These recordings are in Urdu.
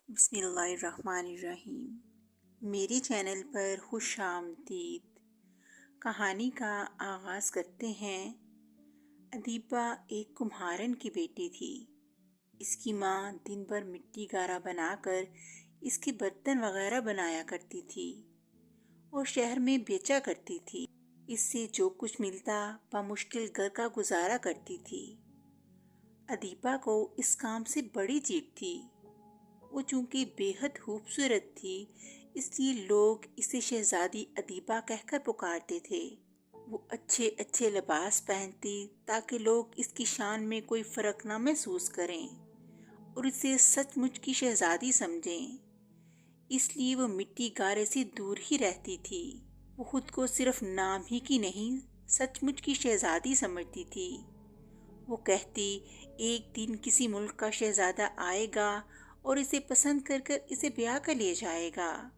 بسم اللہ الرحمن الرحیم۔ میرے چینل پر خوش آمدید۔ کہانی کا آغاز کرتے ہیں۔ ادیبہ ایک کمہارن کی بیٹی تھی۔ اس کی ماں دن بھر مٹی گارا بنا کر اس کے برتن وغیرہ بنایا کرتی تھی اور شہر میں بیچا کرتی تھی۔ اس سے جو کچھ ملتا بمشکل گھر کا گزارا کرتی تھی۔ ادیبہ کو اس کام سے بڑی چیڑ تھی۔ وہ چونکہ بے حد خوبصورت تھی اس لیے لوگ اسے شہزادی ادیبہ کہہ کر پکارتے تھے۔ وہ اچھے اچھے لباس پہنتی تاکہ لوگ اس کی شان میں کوئی فرق نہ محسوس کریں اور اسے سچ مچ کی شہزادی سمجھیں۔ اس لیے وہ مٹی گارے سے دور ہی رہتی تھی۔ وہ خود کو صرف نام ہی کی نہیں سچ مچ کی شہزادی سمجھتی تھی۔ وہ کہتی ایک دن کسی ملک کا شہزادہ آئے گا اور اسے پسند کر کر اسے بیاہ کر لے جائے گا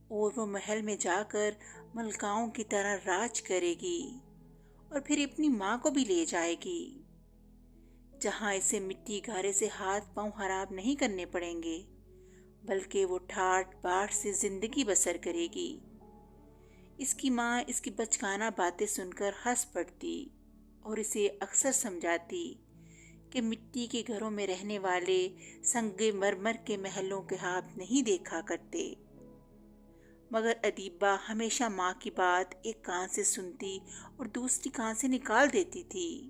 اور وہ محل میں جا کر ملکاؤں کی طرح راج کرے گی اور پھر اپنی ماں کو بھی لے جائے گی جہاں اسے مٹی گارے سے ہاتھ پاؤں خراب نہیں کرنے پڑیں گے بلکہ وہ ٹھاٹ باٹ سے زندگی بسر کرے گی۔ اس کی ماں اس کی بچگانہ باتیں سن کر ہنس پڑتی اور اسے اکثر سمجھاتی کہ مٹی کے گھروں میں رہنے والے سنگ مرمر کے محلوں کے خواب نہیں دیکھا کرتے۔ مگر ادیبہ ہمیشہ ماں کی بات ایک کان سے سنتی اور دوسری کان سے نکال دیتی تھی۔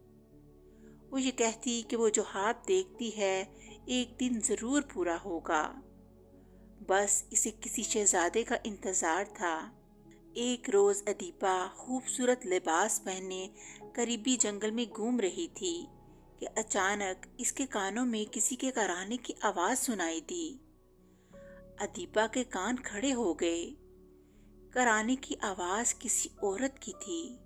وہ یہ کہتی کہ وہ جو خواب دیکھتی ہے ایک دن ضرور پورا ہوگا، بس اسے کسی شہزادے کا انتظار تھا۔ ایک روز ادیبہ خوبصورت لباس پہنے قریبی جنگل میں گھوم رہی تھی کہ اچانک اس کے کانوں میں کسی کے کرانے کی آواز سنائی دی۔ ادیبہ کے کان کھڑے ہو گئے۔ کرانے کی آواز کسی عورت کی تھی۔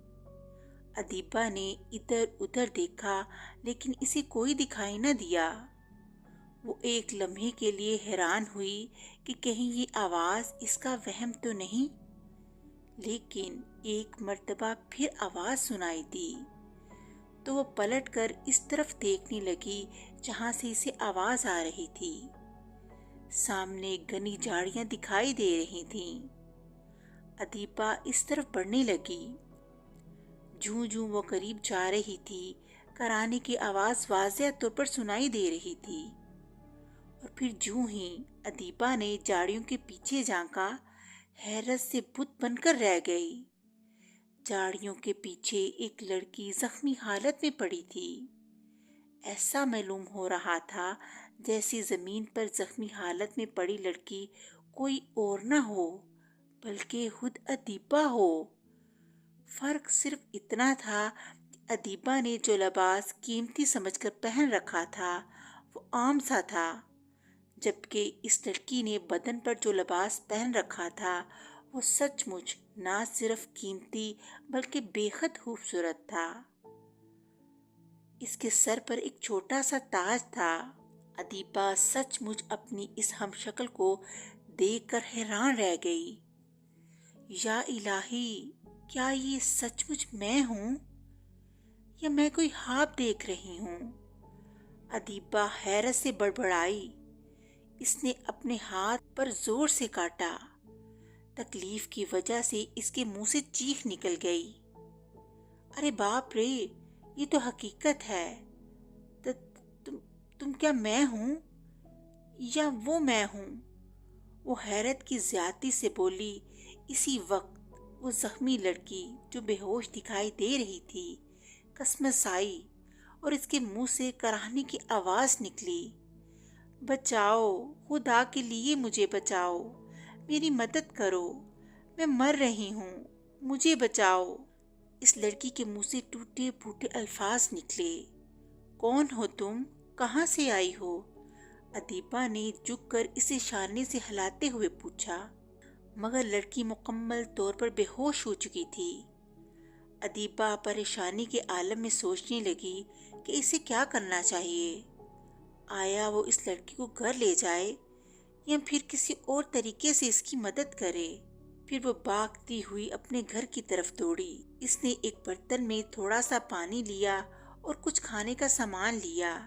ادیبہ نے ادھر ادھر دیکھا لیکن اسے کوئی دکھائی نہ دیا۔ وہ ایک لمحے کے لیے حیران ہوئی کہ کہیں یہ آواز اس کا وہم تو نہیں، لیکن ایک مرتبہ پھر آواز سنائی دی تو وہ پلٹ کر اس طرف دیکھنے لگی جہاں سے اسے آواز آ رہی تھی۔ سامنے گھنی جھاڑیاں دکھائی دے رہی تھیں۔ ادیبہ اس طرف بڑھنے لگی۔ جوں جوں وہ قریب جا رہی تھی کرانے کی آواز واضح طور پر سنائی دے رہی تھی اور پھر جوں ہی ادیبہ نے جھاڑیوں کے پیچھے جھانکا حیرت سے بت بن کر رہ گئی۔ جھاڑیوں کے پیچھے ایک لڑکی زخمی حالت میں پڑی تھی۔ ایسا معلوم ہو رہا تھا جیسے زمین پر زخمی حالت میں پڑی لڑکی کوئی اور نہ ہو بلکہ خود ادیبہ ہو۔ فرق صرف اتنا تھا کہ ادیبہ نے جو لباس قیمتی سمجھ کر پہن رکھا تھا وہ عام سا تھا، جبکہ اس لڑکی نے بدن پر جو لباس پہن رکھا تھا وہ سچ مچ نہ صرف قیمتی بلکہ بے حد خوبصورت تھا۔ اس کے سر پر ایک چھوٹا سا تاج تھا۔ ادیبہ سچ مچ اپنی اس ہم شکل کو دیکھ کر حیران رہ گئی۔ یا الہی، کیا یہ سچ مچ میں ہوں یا میں کوئی خواب دیکھ رہی ہوں؟ ادیبہ حیرت سے بڑبڑائی۔ اس نے اپنے ہاتھ پر زور سے کاٹا۔ تکلیف کی وجہ سے اس کے منہ سے چیخ نکل گئی۔ ارے باپ رے، یہ تو حقیقت ہے۔ تم کیا میں ہوں یا وہ میں ہوں؟ وہ حیرت کی زیادتی سے بولی۔ اسی وقت وہ زخمی لڑکی جو بے ہوش دکھائی دے رہی تھی کسمس آئی اور اس کے منہ سے کراہنے کی آواز نکلی۔ بچاؤ، خدا کے لیے مجھے بچاؤ، میری مدد کرو، میں مر رہی ہوں، مجھے بچاؤ۔ اس لڑکی کے منہ سے ٹوٹے پھوٹے الفاظ نکلے۔ کون ہو تم؟ کہاں سے آئی ہو؟ ادیبہ نے جھک کر اسے اشارے سے ہلاتے ہوئے پوچھا، مگر لڑکی مکمل طور پر بے ہوش ہو چکی تھی۔ ادیبہ پریشانی کے عالم میں سوچنے لگی کہ اسے کیا کرنا چاہیے۔ آیا وہ اس لڑکی کو گھر لے جائے یا پھر کسی اور طریقے سے اس کی مدد کرے؟ پھر وہ بھاگتی ہوئی اپنے گھر کی طرف دوڑی۔ اس نے ایک برتن میں تھوڑا سا پانی لیا اور کچھ کھانے کا سامان لیا۔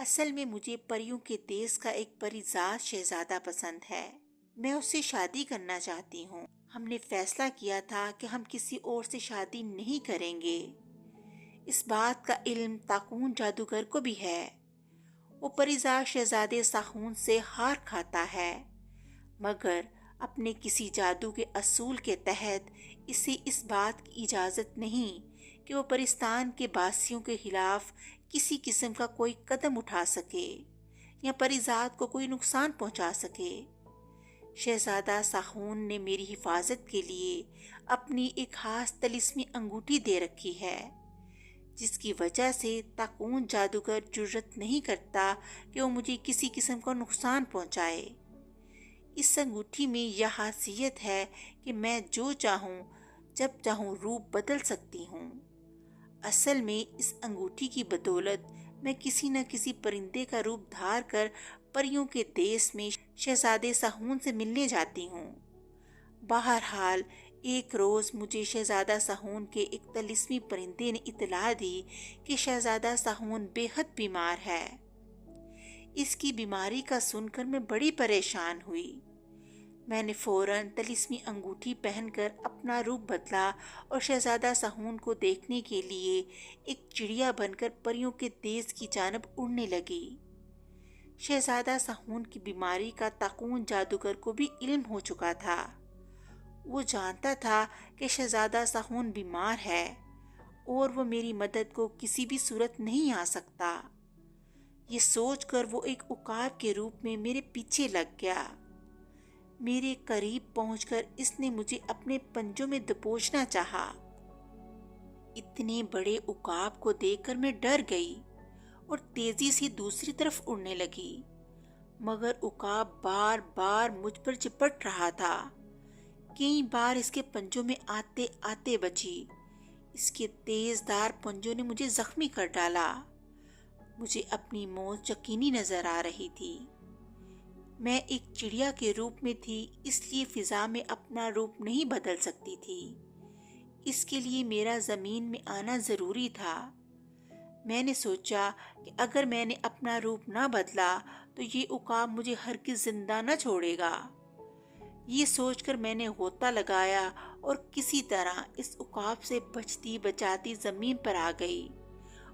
اصل میں مجھے پریوں کے دیس کا ایک پریزاد شہزادہ پسند ہے۔ میں اس سے شادی کرنا چاہتی ہوں۔ ہم نے فیصلہ کیا تھا کہ ہم کسی اور سے شادی نہیں کریں گے۔ اس بات کا علم تاکون جادوگر کو بھی ہے۔ وہ پریزاد شہزادے ساہون سے ہار کھاتا ہے، مگر اپنے کسی جادو کے اصول کے تحت اسے اس بات کی اجازت نہیں کہ وہ پرستان کے باسیوں کے خلاف کسی قسم کا کوئی قدم اٹھا سکے یا پریزاد کو کوئی نقصان پہنچا سکے۔ شہزادہ ساہون نے میری حفاظت کے لیے اپنی ایک خاص طلسمی انگوٹھی دے رکھی ہے، جس کی وجہ سے تاکون جادوگر جرت نہیں کرتا کہ وہ مجھے کسی قسم کا نقصان پہنچائے۔ اس انگوٹھی میں یہ خاصیت ہے کہ میں جو چاہوں جب چاہوں روپ بدل سکتی ہوں۔ اصل میں اس انگوٹھی کی بدولت میں کسی نہ کسی پرندے کا روپ دھار کر پریوں کے دیس میں شہزادے ساہون سے ملنے جاتی ہوں۔ بہرحال ایک روز مجھے شہزادہ ساہون کے ایک طلسمی پرندے نے اطلاع دی کہ شہزادہ ساہون بے حد بیمار ہے۔ اس کی بیماری کا سن کر میں بڑی پریشان ہوئی۔ میں نے فوراً طلسمی انگوٹھی پہن کر اپنا روپ بدلا اور شہزادہ ساہون کو دیکھنے کے لیے ایک چڑیا بن کر پریوں کے دیس کی جانب اڑنے لگی۔ شہزادہ ساہون کی بیماری کا تاکون جادوگر کو بھی علم ہو چکا تھا۔ وہ جانتا تھا کہ شہزادہ ساہون بیمار ہے اور وہ میری مدد کو کسی بھی صورت نہیں آ سکتا۔ یہ سوچ کر وہ ایک عقاب کے روپ میں میرے پیچھے لگ گیا۔ میرے قریب پہنچ کر اس نے مجھے اپنے پنجوں میں دبوچنا چاہا۔ اتنے بڑے عقاب کو دیکھ کر میں ڈر گئی اور تیزی سے دوسری طرف اڑنے لگی، مگر عقاب بار بار مجھ پر چپٹ رہا تھا۔ کئی بار اس کے پنجوں میں آتے آتے بچی۔ اس کے تیز دار پنجوں نے مجھے زخمی کر ڈالا۔ مجھے اپنی موت یقینی نظر آ رہی تھی۔ میں ایک چڑیا کے روپ میں تھی، اس لیے فضا میں اپنا روپ نہیں بدل سکتی تھی۔ اس کے لیے میرا زمین میں آنا ضروری تھا۔ میں نے سوچا کہ اگر میں نے اپنا روپ نہ بدلا تو یہ عقاب مجھے ہرگز زندہ نہ چھوڑے گا۔ یہ سوچ کر میں نے غوطہ لگایا اور کسی طرح اس عقاب سے بچتی بچاتی زمین پر آ گئی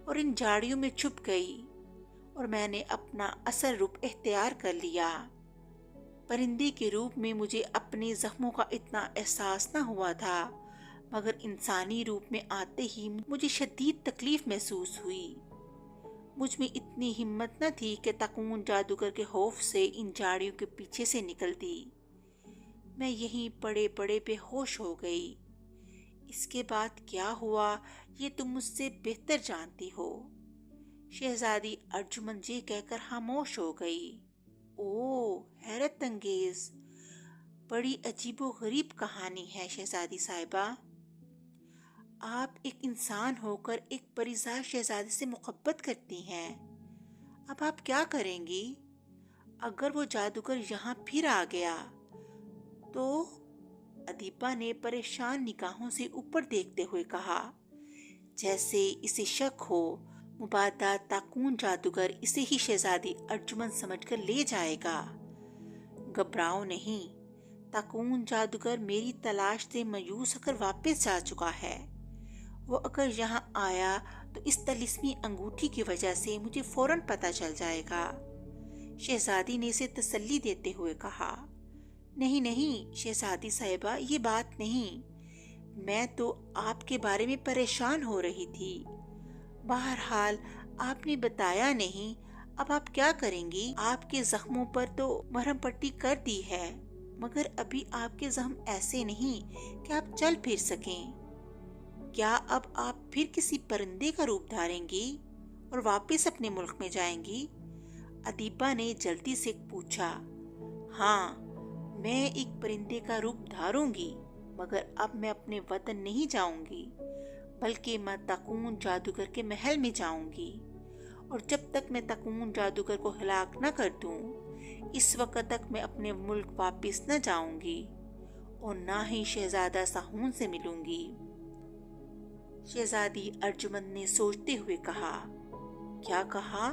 اور ان جھاڑیوں میں چھپ گئی، اور میں نے اپنا اصل روپ اختیار کر لیا۔ پرندے کے روپ میں مجھے اپنے زخموں کا اتنا احساس نہ ہوا تھا، مگر انسانی روپ میں آتے ہی مجھے شدید تکلیف محسوس ہوئی۔ مجھ میں اتنی ہمت نہ تھی کہ تاکون جادوگر کے خوف سے ان جھاڑیوں کے پیچھے سے نکلتی۔ میں یہیں پڑے پڑے بے ہوش ہو گئی۔ اس کے بعد کیا ہوا یہ تم مجھ سے بہتر جانتی ہو۔ شہزادی ارجمن یہ کہہ کر خاموش ہو گئی۔ اوہ، حیرت انگیز، بڑی عجیب و غریب کہانی ہے شہزادی صاحبہ۔ آپ ایک انسان ہو کر ایک پریزاد شہزادے سے محبت کرتی ہیں۔ اب آپ کیا کریں گی؟ اگر وہ جادوگر یہاں پھر آ گیا تو؟ ادیبہ نے پریشان نگاہوں سے اوپر دیکھتے ہوئے کہا، جیسے اسے شک ہو مبادا تاکون جادوگر اسے ہی شہزادی ارجمن سمجھ کر لے جائے گا۔ گھبراؤ نہیں، تاکون جادوگر میری تلاش سے مایوس ہو کر واپس جا چکا ہے۔ وہ اگر یہاں آیا تو اس طلسمی انگوٹھی کی وجہ سے مجھے فوراً پتہ چل جائے گا۔ شہزادی نے اسے تسلی دیتے ہوئے کہا، نہیں نہیں شہزادی صاحبہ، یہ بات نہیں، میں تو آپ کے بارے میں پریشان ہو رہی تھی۔ بہرحال آپ نے بتایا نہیں، اب آپ کیا کریں گی؟ آپ کے زخموں پر تو مرہم پٹی کر دی ہے، مگر ابھی آپ کے زخم ایسے نہیں کہ آپ چل پھر سکیں۔ کیا اب آپ پھر کسی پرندے کا روپ دھاریں گی اور واپس اپنے ملک میں جائیں گی؟ ادیبہ نے جلدی سے پوچھا۔ ہاں، میں ایک پرندے کا روپ دھاروں گی، مگر اب میں اپنے وطن نہیں جاؤں گی، بلکہ میں تاکون جادوگر کے محل میں جاؤں گی، اور جب تک میں تاکون جادوگر کو ہلاک نہ کر دوں اس وقت تک میں اپنے ملک واپس نہ جاؤں گی اور نہ ہی شہزادہ ساہون سے ملوں گی۔ شہزادی ارجمن نے سوچتے ہوئے کہا، کیا کہا؟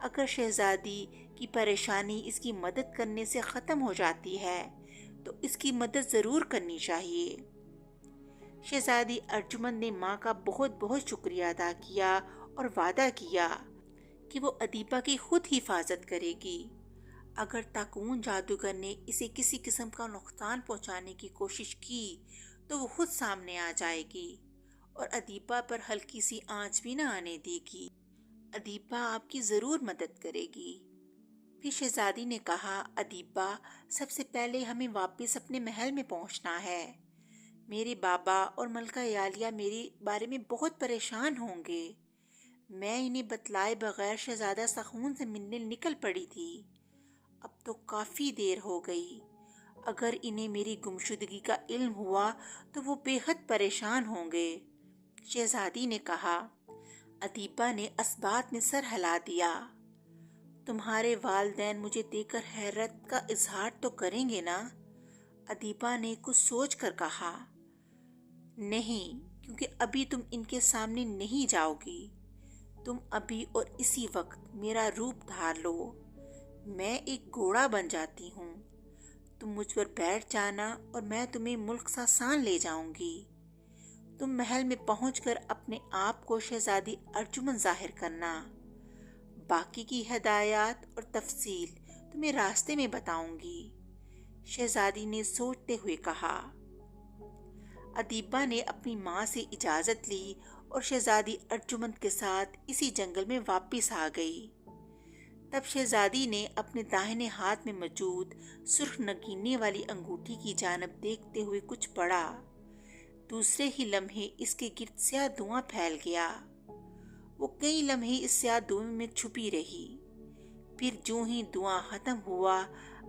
اگر شہزادی کی پریشانی اس کی مدد کرنے سے ختم ہو جاتی ہے تو اس کی مدد ضرور کرنی چاہیے۔ شہزادی ارجمند نے ماں کا بہت بہت شکریہ ادا کیا اور وعدہ کیا کہ وہ ادیبہ کی خود حفاظت کرے گی۔ اگر تاکون جادوگر نے اسے کسی قسم کا نقصان پہنچانے کی کوشش کی تو وہ خود سامنے آ جائے گی اور ادیبہ پر ہلکی سی آنچ بھی نہ آنے دے گی۔ ادیبہ آپ کی ضرور مدد کرے گی۔ پھر شہزادی نے کہا، ادیبہ، سب سے پہلے ہمیں واپس اپنے محل میں پہنچنا ہے۔ میرے بابا اور ملکہ یالیہ میرے بارے میں بہت پریشان ہوں گے۔ میں انہیں بتلائے بغیر شہزادہ سخون سے ملنے نکل پڑی تھی۔ اب تو کافی دیر ہو گئی۔ اگر انہیں میری گمشدگی کا علم ہوا تو وہ بے حد پریشان ہوں گے۔ شہزادی نے کہا۔ ادیبہ نے اثبات میں سر ہلا دیا۔ تمہارے والدین مجھے دیکھ کر حیرت کا اظہار تو کریں گے نا؟ ادیبہ نے کچھ سوچ کر کہا۔ نہیں، کیونکہ ابھی تم ان کے سامنے نہیں جاؤ گی۔ تم ابھی اور اسی وقت میرا روپ دھار لو۔ میں ایک گھوڑا بن جاتی ہوں۔ تم مجھ پر بیٹھ جانا اور میں تمہیں ملک ساسان لے جاؤں گی۔ تم محل میں پہنچ کر اپنے آپ کو شہزادی ارجمند ظاہر کرنا۔ باقی کی ہدایات اور تفصیل تمہیں راستے میں بتاؤں گی، شہزادی نے سوچتے ہوئے کہا۔ ادیبہ نے اپنی ماں سے اجازت لی اور شہزادی ارجمند کے ساتھ اسی جنگل میں واپس آ گئی۔ تب شہزادی نے اپنے داہنے ہاتھ میں موجود سرخ نگینے والی انگوٹھی کی جانب دیکھتے ہوئے کچھ پڑھا۔ دوسرے ہی لمحے اس کے گرد سیاہ دھواں پھیل گیا۔ وہ کئی لمحے اس سیاہ دھوئیں میں چھپی رہی۔ پھر جوں ہی دھواں ختم ہوا،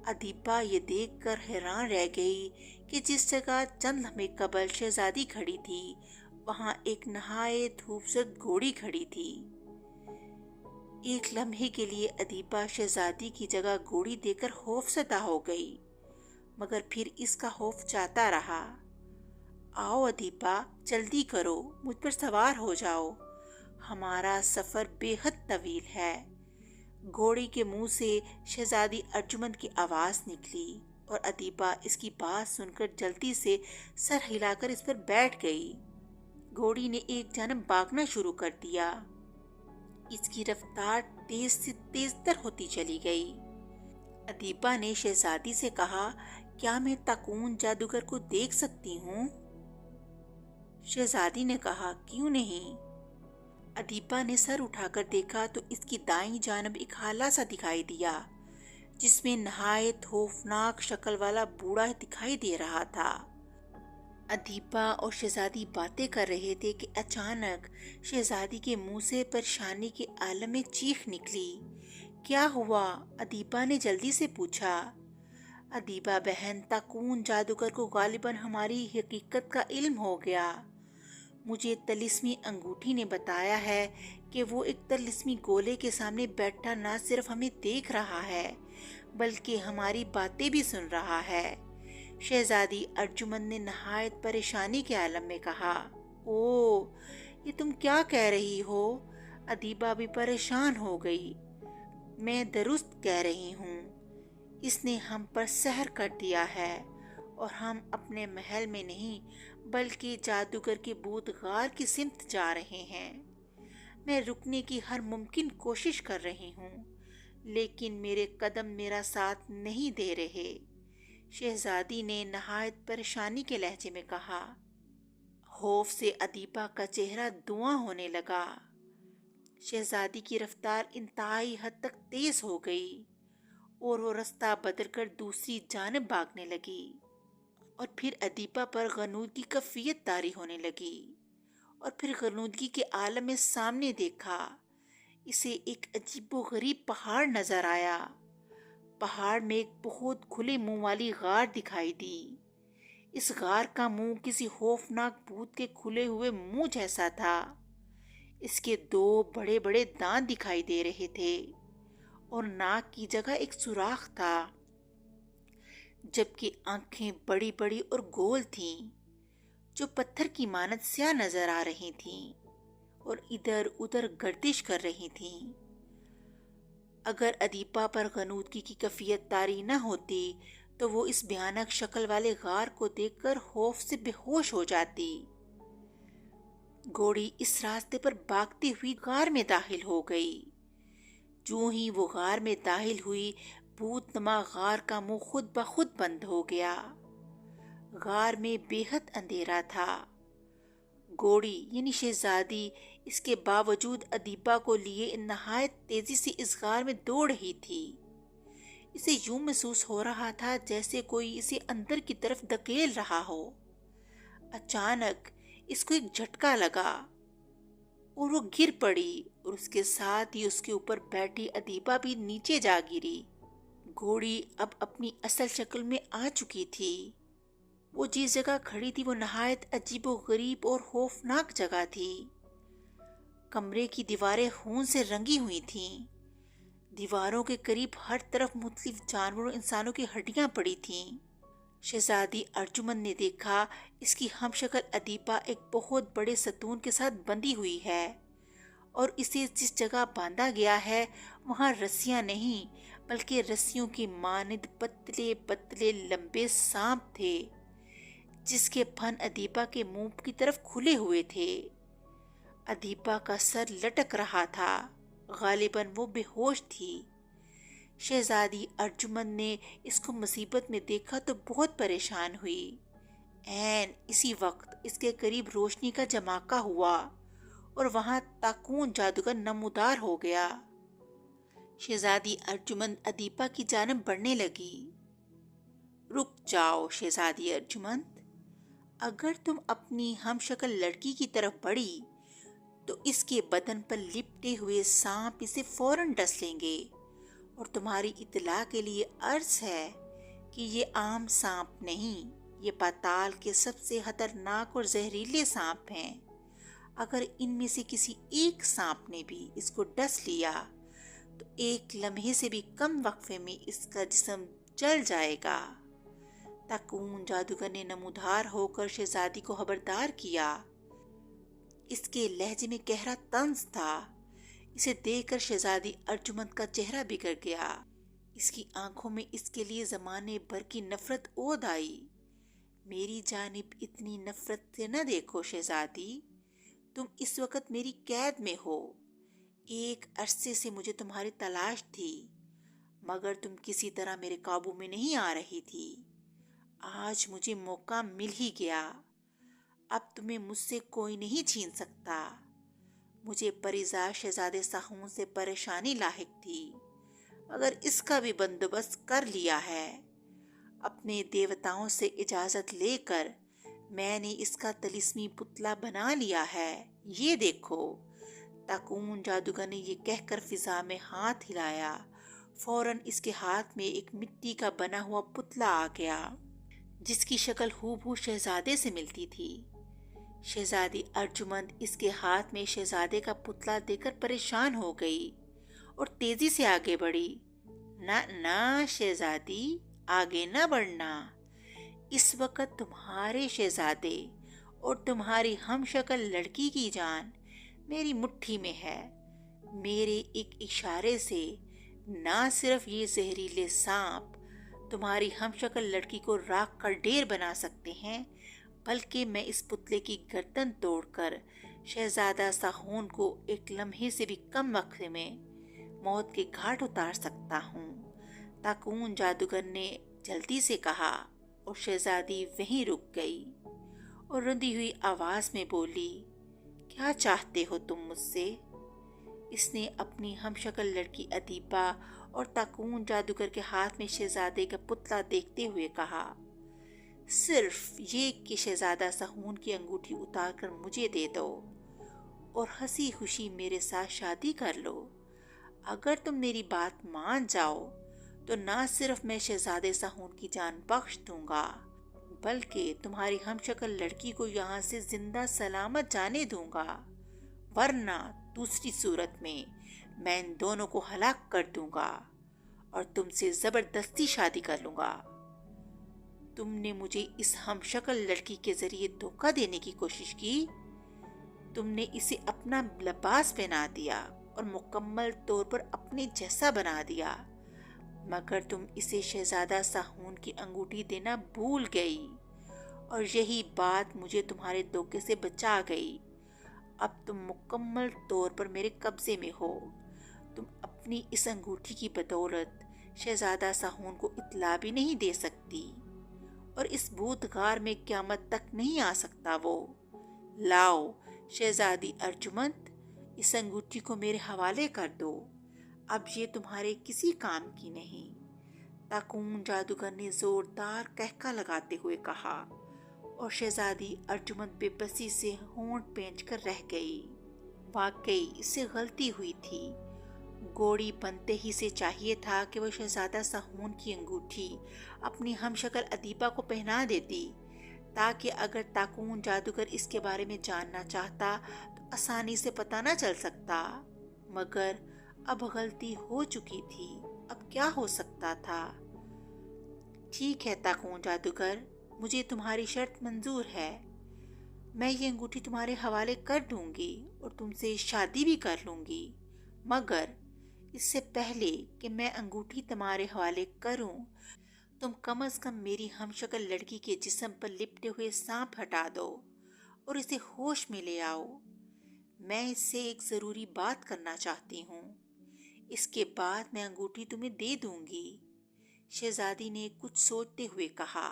ادیبہ یہ دیکھ کر حیران رہ گئی کہ جس جگہ چند لمحے قبل شہزادی کھڑی تھی وہاں ایک نہایت خوبصورت گھوڑی کھڑی تھی۔ ایک لمحے کے لیے ادیبہ شہزادی کی جگہ گھوڑی دیکھ کر خوفزدہ ہو گئی، مگر پھر اس کا خوف جاتا رہا۔ آؤ ادیبہ، جلدی کرو، مجھ پر سوار ہو جاؤ، ہمارا سفر بے حد طویل ہے۔ گھوڑی کے منہ سے شہزادی ارجمند کی آواز نکلی اور ادیبہ اس کی بات سن کر جلدی سے سر ہلا کر اس پر بیٹھ گئی۔ گھوڑی نے ایک جانب بھاگنا شروع کر دیا۔ اس کی رفتار تیز سے تیز تر ہوتی چلی گئی۔ ادیبہ نے شہزادی سے کہا، کیا میں تاکون جادوگر کو دیکھ سکتی ہوں؟ شہزادی نے کہا، کیوں نہیں؟ ادیبہ نے سر اٹھا کر دیکھا تو اس کی دائیں جانب ایک ہالہ سا دکھائی دیا جس میں نہایت خوفناک شکل والا بوڑھا دکھائی دے رہا تھا۔ ادیبہ اور شہزادی باتیں کر رہے تھے کہ اچانک شہزادی کے منہ سے پریشانی کے عالم میں چیخ نکلی۔ کیا ہوا؟ ادیبہ نے جلدی سے پوچھا۔ ادیبہ بہن، تاکون جادوگر کو غالباً ہماری حقیقت کا علم ہو گیا۔ مجھے طلسمی انگوٹھی نے بتایا ہے کہ وہ ایک طلسمی گولے کے سامنے بیٹھا نہ صرف ہمیں دیکھ رہا ہے بلکہ ہماری باتیں بھی سن رہا ہے۔ شہزادی ارجمند نے نہایت پریشانی کے عالم میں کہا۔ اوہ، یہ تم کیا کہہ رہی ہو؟ ادیبہ بھی پریشان ہو گئی۔ میں درست کہہ رہی ہوں، اس نے ہم پر سحر کر دیا ہے اور ہم اپنے محل میں نہیں بلکہ جادوگر کے بودغار کی سمت جا رہے ہیں۔ میں رکنے کی ہر ممکن کوشش کر رہی ہوں لیکن میرے قدم میرا ساتھ نہیں دے رہے، شہزادی نے نہایت پریشانی کے لہجے میں کہا۔ خوف سے ادیبہ کا چہرہ دھواں ہونے لگا۔ شہزادی کی رفتار انتہائی حد تک تیز ہو گئی اور وہ رستہ بدل کر دوسری جانب بھاگنے لگی، اور پھر ادیبہ پر غنودگی کفیت طاری ہونے لگی، اور پھر غنودگی کے عالم میں سامنے دیکھا۔ اسے ایک عجیب و غریب پہاڑ نظر آیا۔ پہاڑ میں ایک بہت کھلے منہ والی غار دکھائی دی۔ اس غار کا منہ کسی خوفناک بھوت کے کھلے ہوئے منہ جیسا تھا۔ اس کے دو بڑے بڑے دانت دکھائی دے رہے تھے اور ناک کی جگہ ایک سوراخ تھا، جبکہ آنکھیں بڑی بڑی اور گول تھیں جو پتھر کی مانند سیاہ نظر آ رہی تھیں اور ادھر ادھر گردش کر رہی تھیں۔ اگر ادیپا پر غنودگی کی کیفیت طاری نہ ہوتی تو وہ اس بھیانک شکل والے غار کو دیکھ کر خوف سے بے ہوش ہو جاتی۔ گھوڑی اس راستے پر بھاگتی ہوئی غار میں داخل ہو گئی۔ جوں ہی وہ غار میں داخل ہوئی، بھوت نما غار کا منہ خود بخود بند ہو گیا۔ غار میں بے حد اندھیرا تھا۔ گھوڑی یعنی شہزادی اس کے باوجود ادیپا کو لیے نہایت تیزی سے اس غار میں دوڑ رہی تھی۔ اسے یوں محسوس ہو رہا تھا جیسے کوئی اسے اندر کی طرف دھکیل رہا ہو۔ اچانک اس کو ایک جھٹکا لگا اور وہ گر پڑی، اور اس کے ساتھ ہی اس کے اوپر بیٹھی ادیپا بھی نیچے جا گری۔ گھوڑی اب اپنی اصل شکل میں آ چکی تھی۔ وہ جس جگہ کھڑی تھی وہ نہایت عجیب و غریب اور خوفناک جگہ تھی۔ کمرے کی دیواریں خون سے رنگی ہوئی تھیں۔ دیواروں کے قریب ہر طرف مختلف جانوروں انسانوں کی ہڈیاں پڑی تھیں۔ شہزادی ارجمند نے دیکھا اس کی ہم شکل ادیپا ایک بہت بڑے ستون کے ساتھ بندھی ہوئی ہے، اور اسے جس جگہ باندھا گیا ہے وہاں رسیاں نہیں بلکہ رسیوں کی مانند پتلے پتلے لمبے سانپ تھے، جس کے پھن ادیپا کے منہ کی طرف کھلے ہوئے تھے۔ ادیپا کا سر لٹک رہا تھا، غالباً وہ بے ہوش تھی۔ شہزادی ارجمند نے اس کو مصیبت میں دیکھا تو بہت پریشان ہوئی۔ عین اسی وقت اس کے قریب روشنی کا جماکہ ہوا اور وہاں تاکون جادوگر نمودار ہو گیا۔ شہزادی ارجمند ادیپا کی جانب بڑھنے لگی۔ رک جاؤ شہزادی ارجمند، اگر تم اپنی ہم شکل لڑکی کی طرف بڑھی تو اس کے بدن پر لپٹے ہوئے سانپ اسے فوراً ڈس لیں گے، اور تمہاری اطلاع کے لیے عرض ہے کہ یہ عام سانپ نہیں، یہ پاتال کے سب سے خطرناک اور زہریلے سانپ ہیں۔ اگر ان میں سے کسی ایک سانپ نے بھی اس کو ڈس لیا تو ایک لمحے سے بھی کم وقفے میں اس کا جسم جل جائے گا۔ تاکون جادوگر نے نمودار ہو کر شہزادی کو خبردار کیا۔ اس کے لہجے میں گہرا طنز تھا۔ اسے دیکھ کر شہزادی ارجمند کا چہرہ بگڑ گیا۔ اس کی آنکھوں میں اس کے لیے زمانے بھر کی نفرت اود آئی۔ میری جانب اتنی نفرت سے نہ دیکھو شہزادی، تم اس وقت میری قید میں ہو۔ ایک عرصے سے مجھے تمہاری تلاش تھی، مگر تم کسی طرح میرے قابو میں نہیں آ رہی تھی۔ آج مجھے موقع مل ہی گیا، اب تمہیں مجھ سے کوئی نہیں چھین سکتا۔ مجھے پریزاد شہزادے ساہون سے پریشانی لاحق تھی، مگر اس کا بھی بندوبست کر لیا ہے۔ اپنے دیوتاؤں سے اجازت لے کر میں نے اس کا طلسمی پتلا بنا لیا ہے، یہ دیکھو۔ تاکون جادوگر نے یہ کہہ کر فضا میں ہاتھ ہلایا، فوراً اس کے ہاتھ میں ایک مٹی کا بنا ہوا پتلا آ گیا، جس کی شکل ہو شہزادے سے ملتی تھی۔ شہزادی ارجمند اس کے ہاتھ میں شہزادے کا پتلا دیکھ کر پریشان ہو گئی اور تیزی سے آگے بڑھی۔ نہ شہزادی، آگے نہ بڑھنا۔ اس وقت تمہارے شہزادے اور تمہاری ہم شکل لڑکی کی جان میری مٹھی میں ہے۔ میرے ایک اشارے سے نہ صرف یہ زہریلے سانپ تمہاری ہم شکل لڑکی کو راکھ کر ڈھیر بنا سکتے ہیں، بلکہ میں اس پتلے کی گردن توڑ کر شہزادہ ساہون کو ایک لمحے سے بھی کم وقت میں موت کے گھاٹ اتار سکتا ہوں۔ تاکون جادوگر نے جلدی سے کہا، اور شہزادی وہیں رک گئی اور رندی ہوئی آواز میں بولی، کیا چاہتے ہو تم مجھ سے؟ اس نے اپنی ہم شکل لڑکی ادیپا اور تاکون جادوگر کے ہاتھ میں شہزادے کا پتلا دیکھتے ہوئے کہا، صرف یہ کہ شہزادہ ساہون کی انگوٹھی اتار کر مجھے دے دو اور ہنسی خوشی میرے ساتھ شادی کر لو۔ اگر تم میری بات مان جاؤ تو نہ صرف میں شہزادے ساہون کی جان بخش دوں گا، بلکہ تمہاری ہم شکل لڑکی کو یہاں سے زندہ سلامت جانے دوں گا، ورنہ دوسری صورت میں ان دونوں کو ہلاک کر دوں گا اور تم سے زبردستی شادی کر لوں گا۔ تم نے مجھے اس ہم شکل لڑکی کے ذریعے دھوکہ دینے کی کوشش کی۔ تم نے اسے اپنا لباس پہنا دیا اور مکمل طور پر اپنے جیسا بنا دیا، مگر تم اسے شہزادہ ساہون کی انگوٹھی دینا بھول گئی، اور یہی بات مجھے تمہارے دھوکے سے بچا گئی۔ اب تم مکمل طور پر میرے قبضے میں ہو۔ تم اپنی اس انگوٹھی کی بدولت شہزادہ ساہون کو اطلاع بھی نہیں دے سکتی، اور اس بھوتگار میں قیامت تک نہیں آ سکتا وہ۔ لاؤ شہزادی ارجمند، اس انگوٹھی کو میرے حوالے کر دو، اب یہ تمہارے کسی کام کی نہیں۔ تاکون جادوگر نے زوردار قہقہ لگاتے ہوئے کہا، اور شہزادی ارجمند بے بسی سے ہونٹ پینچ کر رہ گئی۔ واقعی اس سے غلطی ہوئی تھی۔ گوڑی بنتے ہی سے چاہیے تھا کہ وہ شہزادہ ساہون کی انگوٹھی اپنی ہم شکل ادیبہ کو پہنا دیتی، تاکہ اگر تاکون جادوگر اس کے بارے میں جاننا چاہتا تو آسانی سے پتہ نہ چل سکتا۔ مگر اب غلطی ہو چکی تھی، اب کیا ہو سکتا تھا؟ ٹھیک ہے تاکون جادوگر، مجھے تمہاری شرط منظور ہے۔ میں یہ انگوٹھی تمہارے حوالے کر دوں گی اور تم سے شادی بھی کر لوں گی، مگر اس سے پہلے کہ میں انگوٹھی تمہارے حوالے کروں، تم کم از کم میری ہم شکل لڑکی کے جسم پر لپٹے ہوئے سانپ ہٹا دو اور اسے ہوش میں لے آؤ۔ میں اس سے ایک ضروری بات کرنا چاہتی ہوں، اس کے بعد میں انگوٹھی تمہیں دے دوں گی۔ شہزادی نے کچھ سوچتے ہوئے کہا۔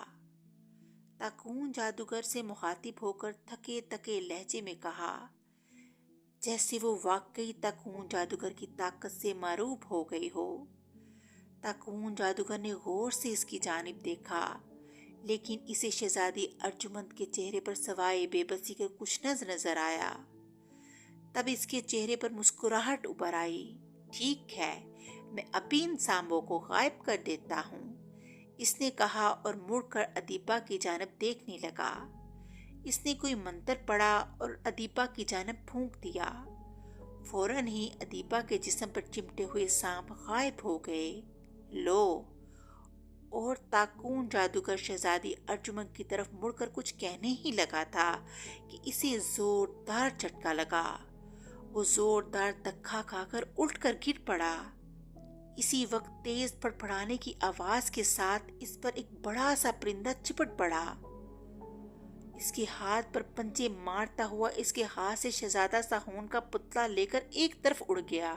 تاکون جادوگر سے مخاطب ہو کر تھکے تھکے لہجے میں کہا، جیسے وہ واقعی تاکون جادوگر کی طاقت سے معروب ہو گئی ہو۔ تاکون جادوگر نے غور سے اس کی جانب دیکھا، لیکن اسے شہزادی ارجمند کے چہرے پر سوائے بے بسی کا کچھ نظر آیا۔ تب اس کے چہرے پر مسکراہٹ ابھر آئی۔ ٹھیک ہے، میں ابھی ان سانبوں کو غائب کر دیتا ہوں، اس نے کہا اور مڑ کر ادیبہ کی جانب دیکھنے لگا۔ اس نے کوئی منتر پڑھا اور ادیبہ کی جانب پھونک دیا۔ فوراً ہی ادیبہ کے جسم پر چمٹے ہوئے سانپ غائب ہو گئے۔ لو، اور تاکون جادوگر شہزادی ارجمند کی طرف مڑ کر کچھ کہنے ہی لگا تھا کہ اسے زوردار جھٹکا لگا۔ وہ زوردار دھکا کھا کر الٹ کر گر پڑا۔ اسی وقت تیز پھڑپھڑانے کی آواز کے ساتھ اس پر ایک بڑا سا پرندہ چپٹ پڑا۔ اس کے ہاتھ پر پنجے مارتا ہوا اس کے ہاتھ سے شہزادہ ساہون کا پتلا لے کر ایک طرف اڑ گیا۔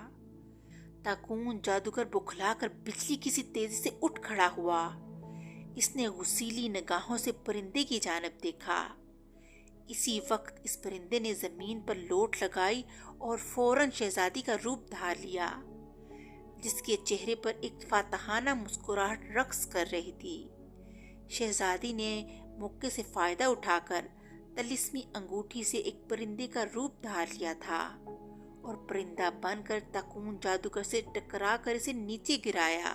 تاکون جادوگر بکھلا کر بجلی کی سی تیزی سے اٹھ کھڑا ہوا۔ اس نے غصیلی نگاہوں سے پرندے کی جانب دیکھا۔ اسی وقت اس پرندے نے زمین پر لوٹ لگائی اور فوراً شہزادی کا روپ دھار لیا، جس کے چہرے پر ایک فاتحانہ مسکراہٹ رقص کر رہی تھی۔ شہزادی نے موقع سے فائدہ اٹھا کر طلسمی انگوٹھی سے ایک پرندے کا روپ دھار لیا تھا اور پرندہ بن کر تاکون جادوگر سے ٹکرا کر اسے نیچے گرایا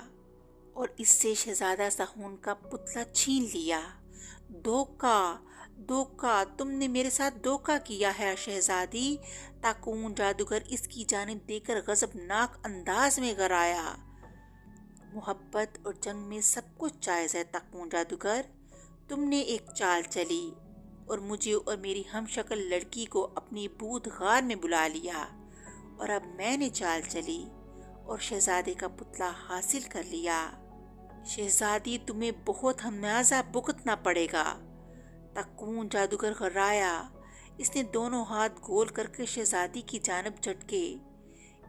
اور اس سے شہزادہ ساہون کا پتلا چھین لیا۔ دھوکہ، دھوکہ، تم نے میرے ساتھ دھوکہ کیا ہے شہزادی، تاکون جادوگر اس کی جانب دے کر غضبناک انداز میں غرایا۔ محبت اور جنگ میں سب کچھ جائز ہے تاکون جادوگر، تم نے ایک چال چلی اور مجھے اور میری ہم شکل لڑکی کو اپنی بود غار میں بلا لیا، اور اب میں نے چال چلی اور شہزادے کا پتلا حاصل کر لیا۔ شہزادی، تمہیں بہت خمیازہ بھگتنا پڑے گا، تاکون جادوگر غرایا۔ اس نے دونوں ہاتھ گول کر کے شہزادی کی جانب جھٹکے۔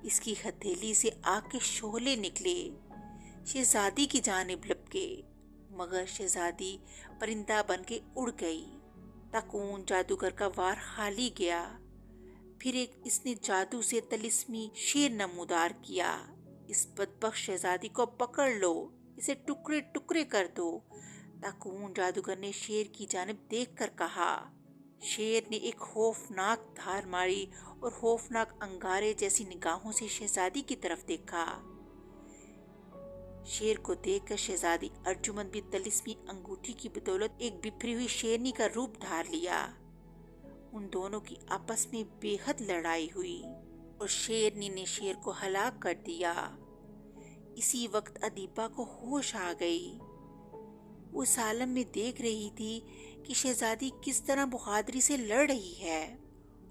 اس کی ہتھیلی سے آگ کے شعلے نکلے، شہزادی کی جانب لپکے، مگر شہزادی پرندہ بن کے اڑ گئی۔ تاکون جادوگر کا وار خالی گیا۔ پھر اس نے جادو سے طلسمی شیر نمودار کیا۔ اس بدبخت شہزادی کو پکڑ لو، اسے ٹکڑے ٹکڑے کر دو، تاکون جادوگر نے شیر کی جانب دیکھ کر کہا۔ شیر نے ایک خوفناک دھار ماری اور خوفناک انگارے جیسی نگاہوں سے شہزادی کی طرف دیکھا۔ شیر کو دیکھ کر شہزادی ارجمند بھی طلسمی انگوٹھی کی بدولت ایک بپھری ہوئی شیرنی کا روپ دھار لیا۔ ان دونوں کی آپس میں بے حد لڑائی ہوئی اور شیرنی نے شیر کو ہلاک کر دیا۔ اسی وقت ادیبہ کو ہوش آ گئی۔ وہ اس عالم میں دیکھ رہی تھی کہ شہزادی کس طرح بہادری سے لڑ رہی ہے